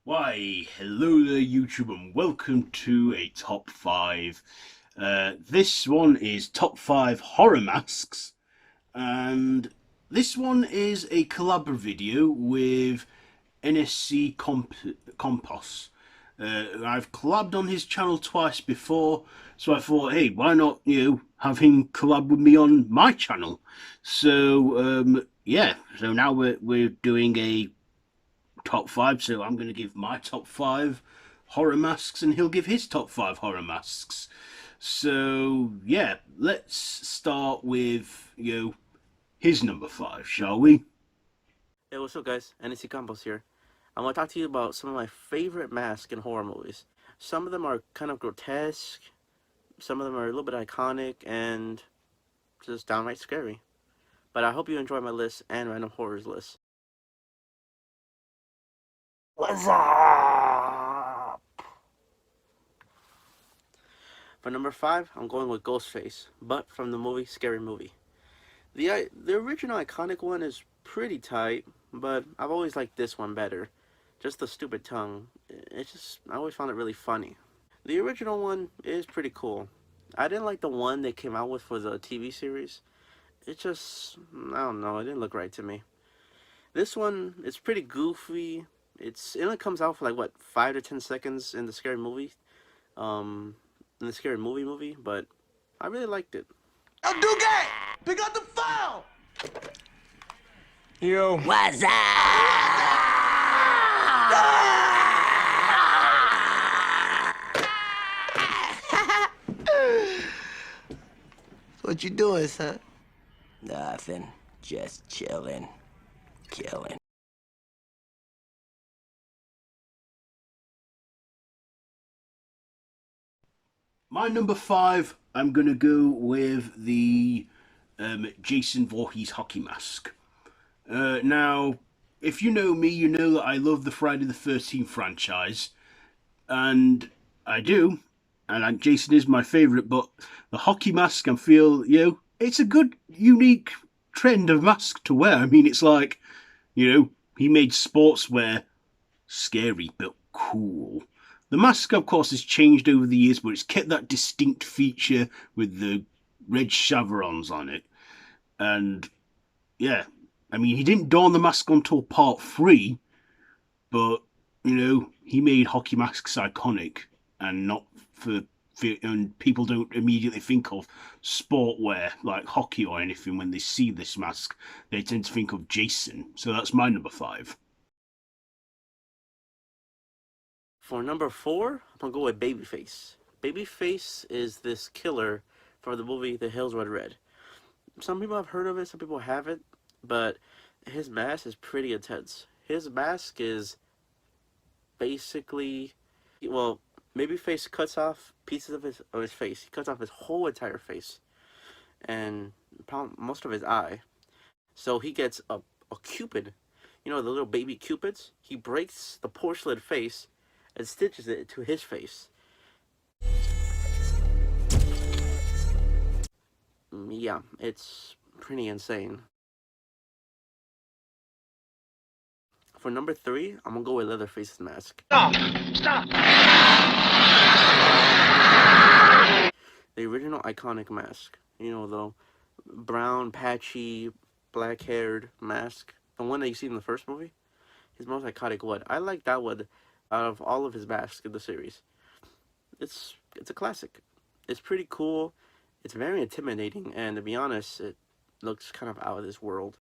Why, hello there YouTube and welcome to a top 5. This one is top 5 horror masks, and this one is a collab video with NSC Campos. I've collabed on his channel twice before, so I thought, hey, why not, have him collab with me on my channel? So, yeah, so now we're doing a top 5, so I'm going to give my top 5 horror masks and he'll give his top 5 horror masks. So yeah, let's start with his number 5, shall we? Hey, what's up guys? NSC Campos here. I'm going to talk to you about some of my favorite masks in horror movies. Some of them are kind of grotesque, some of them are a little bit iconic, and just downright scary. But I hope you enjoy my list and Random Horrors list. What's up? For number 5, I'm going with Ghostface, but from the movie Scary Movie. The original iconic one is pretty tight, but I've always liked this one better. Just the stupid tongue. I always found it really funny. The original one is pretty cool. I didn't like the one they came out with for the TV series. I don't know, it didn't look right to me. This one, it's pretty goofy. It only comes out for like, what, 5 to 10 seconds in the Scary Movie? In the Scary Movie, but I really liked it. I'll do gay! Pick up the phone! Yo. What's up? What you doing, son? Nothing. Just chilling. Killing. My number 5, I'm going to go with the Jason Voorhees hockey mask. Now, if you know me, you know that I love the Friday the 13th franchise, and I do, and Jason is my favourite, but the hockey mask, I feel, it's a good, unique trend of mask to wear. I mean, it's like, he made sportswear scary but cool. The mask, of course, has changed over the years, but it's kept that distinct feature with the red chevrons on it. And, yeah, I mean, he didn't don the mask until part 3, but, he made hockey masks iconic, and not and people don't immediately think of sportwear like hockey or anything when they see this mask. They tend to think of Jason. So that's my number 5. For number 4, I'm going to go with Babyface. Babyface is this killer from the movie The Hills Run Red. Some people have heard of it, some people haven't, but his mask is pretty intense. His mask is basically, well, Babyface cuts off pieces of his face. He cuts off his whole entire face and most of his eye. So he gets a cupid, the little baby cupids. He breaks the porcelain face and stitches it to his face. Yeah, it's pretty insane. For number 3, I'm gonna go with Leatherface's mask. Stop! Stop! The original iconic mask. The brown, patchy, black-haired mask. The one that you see in the first movie. His most iconic one. I like that one out of all of his masks in the series. It's a classic. It's pretty cool. It's very intimidating, and to be honest, it looks kind of out of this world.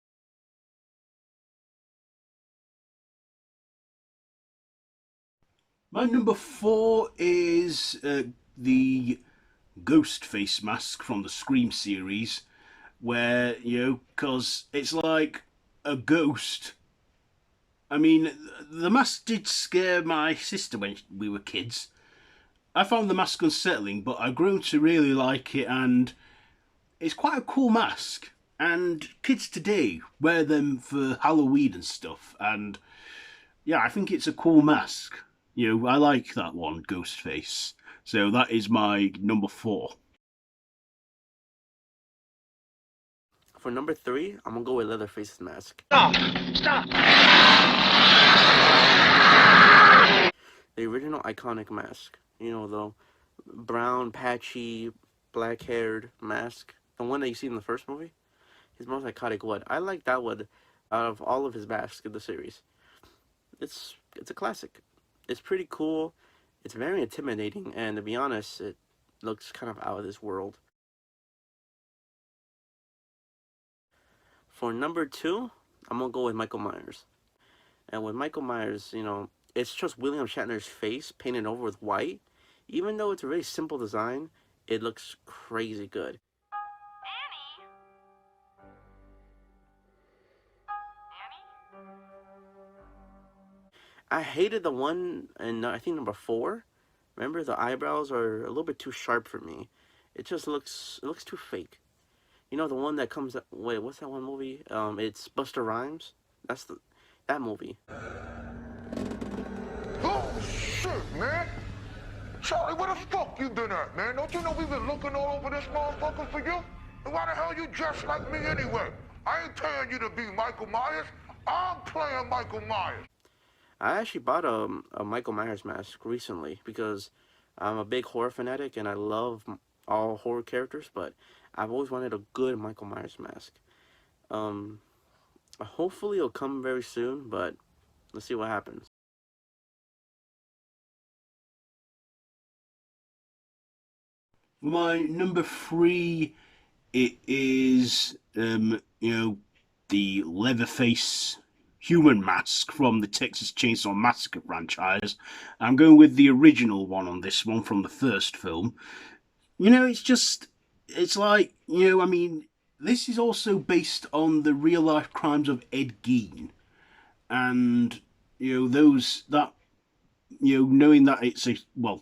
My number 4 is the ghost face mask from the Scream series, where, because it's like a ghost. I mean, the mask did scare my sister when we were kids. I found the mask unsettling, but I've grown to really like it, and it's quite a cool mask. And kids today wear them for Halloween and stuff, and yeah, I think it's a cool mask. I like that one, Ghostface. So that is my number 4. For number 3, I'm gonna go with Leatherface's mask. Stop! Stop! The original iconic mask. You know, the brown, patchy, black-haired mask. The one that you see in the first movie. His most iconic one. I like that one out of all of his masks in the series. It's a classic. It's pretty cool. It's very intimidating, and to be honest, it looks kind of out of this world. For number two, I'm gonna go with Michael Myers. And with Michael Myers, you know, it's just William Shatner's face painted over with white. Even though it's a very simple design, it looks crazy good. I hated the one in I think number four. Remember, the eyebrows are a little bit too sharp for me. It looks too fake. You know, the one that comes. Wait, what's that one movie? It's Buster Rhymes. That's that movie. Oh, shit, man. Charlie, where the fuck you been at, man? Don't you know we've been looking all over this motherfucker for you? And why the hell you dressed like me anyway? I ain't paying you to be Michael Myers. I'm playing Michael Myers. I actually bought a Michael Myers mask recently because I'm a big horror fanatic and I love all horror characters, but I've always wanted a good Michael Myers mask. Um, Hopefully it'll come very soon, but let's see what happens. My number three, it is the Leatherface human mask from the Texas Chainsaw Massacre franchise. I'm going with the original one on this one from the first film. It's like, I mean, this is also based on the real life crimes of Ed Gein. And, knowing that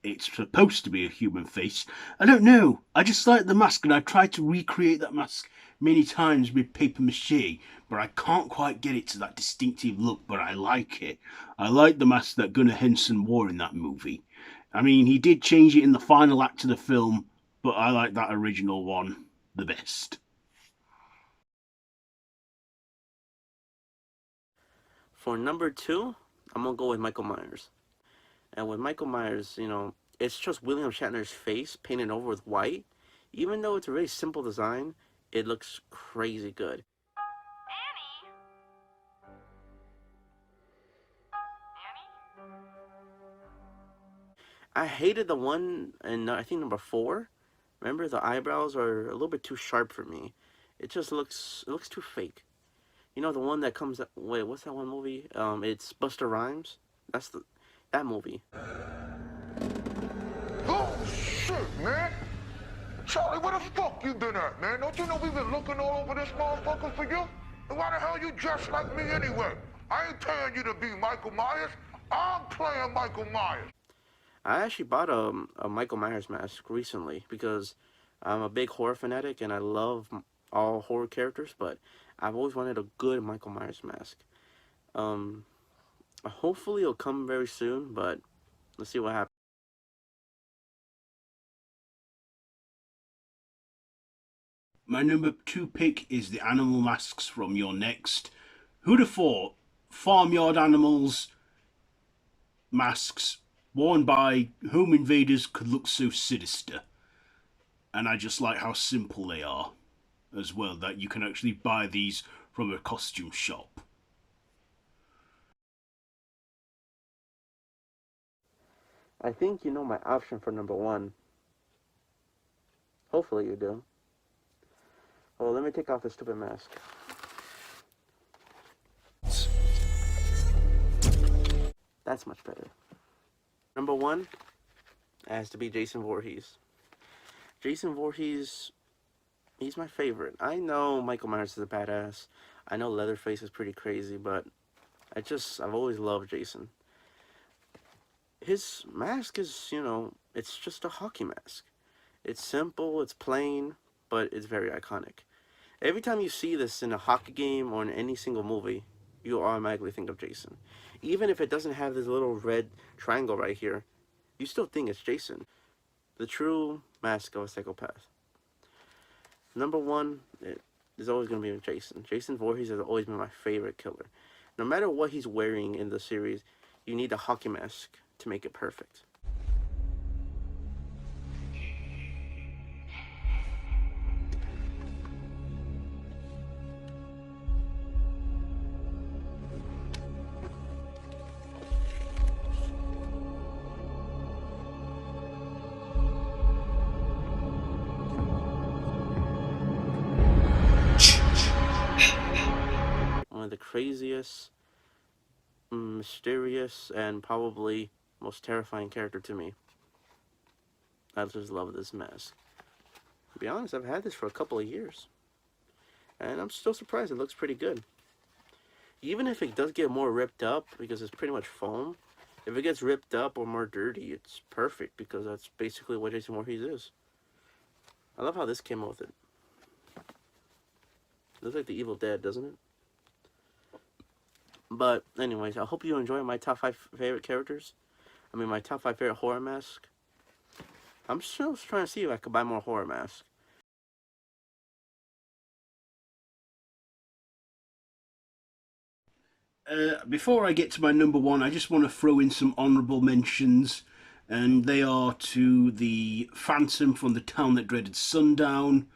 it's supposed to be a human face. I don't know. I just like the mask, and I've tried to recreate that mask many times with paper mache, but I can't quite get it to that distinctive look. But I like it. I like the mask that Gunnar Henson wore in that movie. I mean, he did change it in the final act of the film, but I like that original one the best. For number two, I'm gonna go with Michael Myers. And with Michael Myers, you know, it's just William Shatner's face painted over with white. Even though it's a very simple design, it looks crazy good. I hated the one in I think number four. Remember, the eyebrows are a little bit too sharp for me. It looks too fake. You know, the one that comes. Wait, what's that one movie? It's Buster Rhymes. That's that movie. Oh, shit, man. Charlie, where the fuck you been at, man? Don't you know we've been looking all over this motherfucker for you? And why the hell you dressed like me anyway? I ain't paying you to be Michael Myers. I'm playing Michael Myers. I actually bought a Michael Myers mask recently because I'm a big horror fanatic and I love all horror characters, but I've always wanted a good Michael Myers mask. Um, Hopefully it'll come very soon, but let's see what happens. My number two pick is the animal masks from your next. Who'd have thought farmyard animals masks worn by home invaders could look so sinister? And I just like how simple they are as well, that you can actually buy these from a costume shop. I think you know my option for number one. Hopefully you do. Well, let me take off this stupid mask. That's much better. Number one has to be Jason Voorhees. Jason Voorhees, he's my favorite. I know Michael Myers is a badass. I know Leatherface is pretty crazy, but I've always loved Jason. His mask is, it's just a hockey mask. It's simple, it's plain, but it's very iconic. Every time you see this in a hockey game or in any single movie, you automatically think of Jason. Even if it doesn't have this little red triangle right here, you still think it's Jason. The true mask of a psychopath. Number one is always going to be Jason. Jason Voorhees has always been my favorite killer. No matter what he's wearing in the series, you need a hockey mask to make it perfect. One of the craziest, mysterious, and probably most terrifying character to me. I just love this mask. To be honest, I've had this for a couple of years, and I'm still surprised it looks pretty good. Even if it does get more ripped up, because it's pretty much foam, if it gets ripped up or more dirty, it's perfect, because that's basically what Jason Voorhees is. I love how this came out with it. Looks like the Evil Dead, doesn't it? But anyways, I hope you enjoy my top 5 favorite characters. I mean, my top 5 favorite horror masks. I'm still trying to see if I could buy more horror masks. Before I get to my number 1, I just want to throw in some honourable mentions, and they are to the Phantom from The Town That Dreaded Sundown,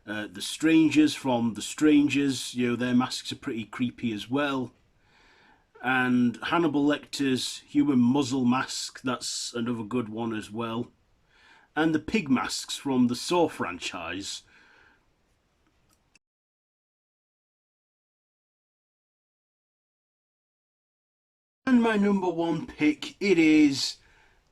the Strangers from The Strangers, you know, their masks are pretty creepy as well, and Hannibal Lecter's human muzzle mask, that's another good one as well, and the pig masks from the Saw franchise. And my number 1 pick, it is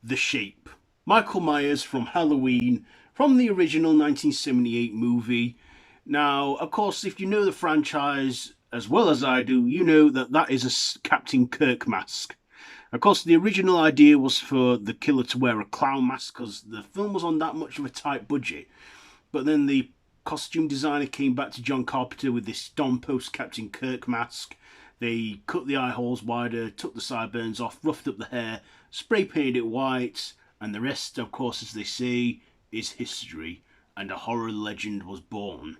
The Shape. Michael Myers from Halloween, from the original 1978 movie. Now, of course, if you know the franchise as well as I do, you know that that is a Captain Kirk mask. Of course, the original idea was for the killer to wear a clown mask because the film was on that much of a tight budget. But then the costume designer came back to John Carpenter with this Stone Post Captain Kirk mask. They cut the eye holes wider, took the sideburns off, roughed up the hair, spray painted it white, and the rest, of course, as they say, is history, and a horror legend was born.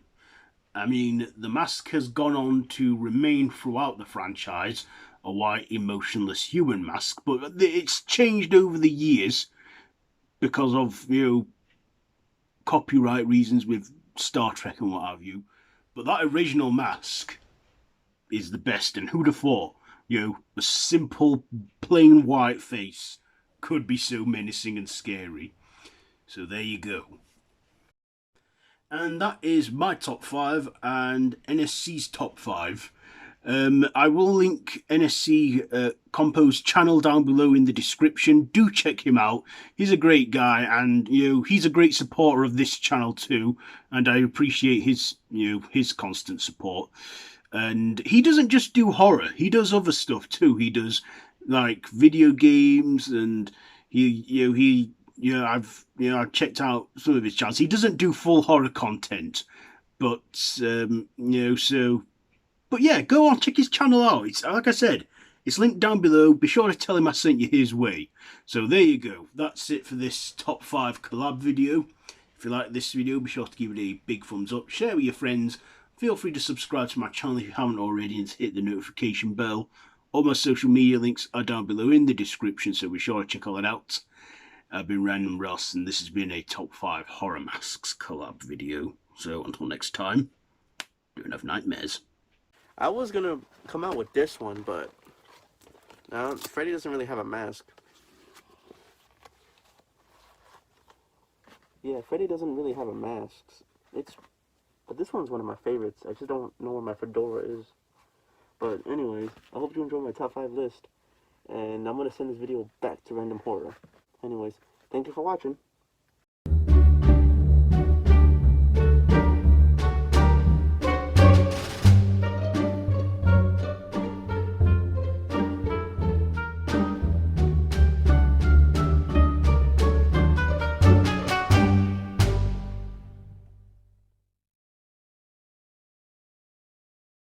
I mean, the mask has gone on to remain throughout the franchise, a white, emotionless human mask, but it's changed over the years because of, you know, copyright reasons with Star Trek and what have you. But that original mask is the best, and who'd have thought, you know, a simple, plain white face could be so menacing and scary. So there you go. And that is my top 5 and NSC's top 5. I will link NSC Campos' channel down below in the description. Do check him out. He's a great guy, and you know, he's a great supporter of this channel too. And I appreciate his, you know, his constant support. And he doesn't just do horror; he does other stuff too. He does like video games, and I've checked out some of his channels. He doesn't do full horror content, but but yeah, go on, check his channel out. It's like I said, it's linked down below. Be sure to tell him I sent you his way. So there you go. That's it for this top 5 collab video. If you like this video, be sure to give it a big thumbs up. Share with your friends. Feel free to subscribe to my channel if you haven't already, and to hit the notification bell. All my social media links are down below in the description, so be sure to check all that out. I've been Random Ross, and this has been a top 5 horror masks collab video. So until next time, don't have nightmares. I was gonna come out with this one, but now Freddy doesn't really have a mask. Yeah, Freddy doesn't really have a mask. But this one's one of my favorites. I just don't know where my fedora is. But anyways, I hope you enjoyed my top 5 list. And I'm going to send this video back to Random Horror. Anyways, thank you for watching.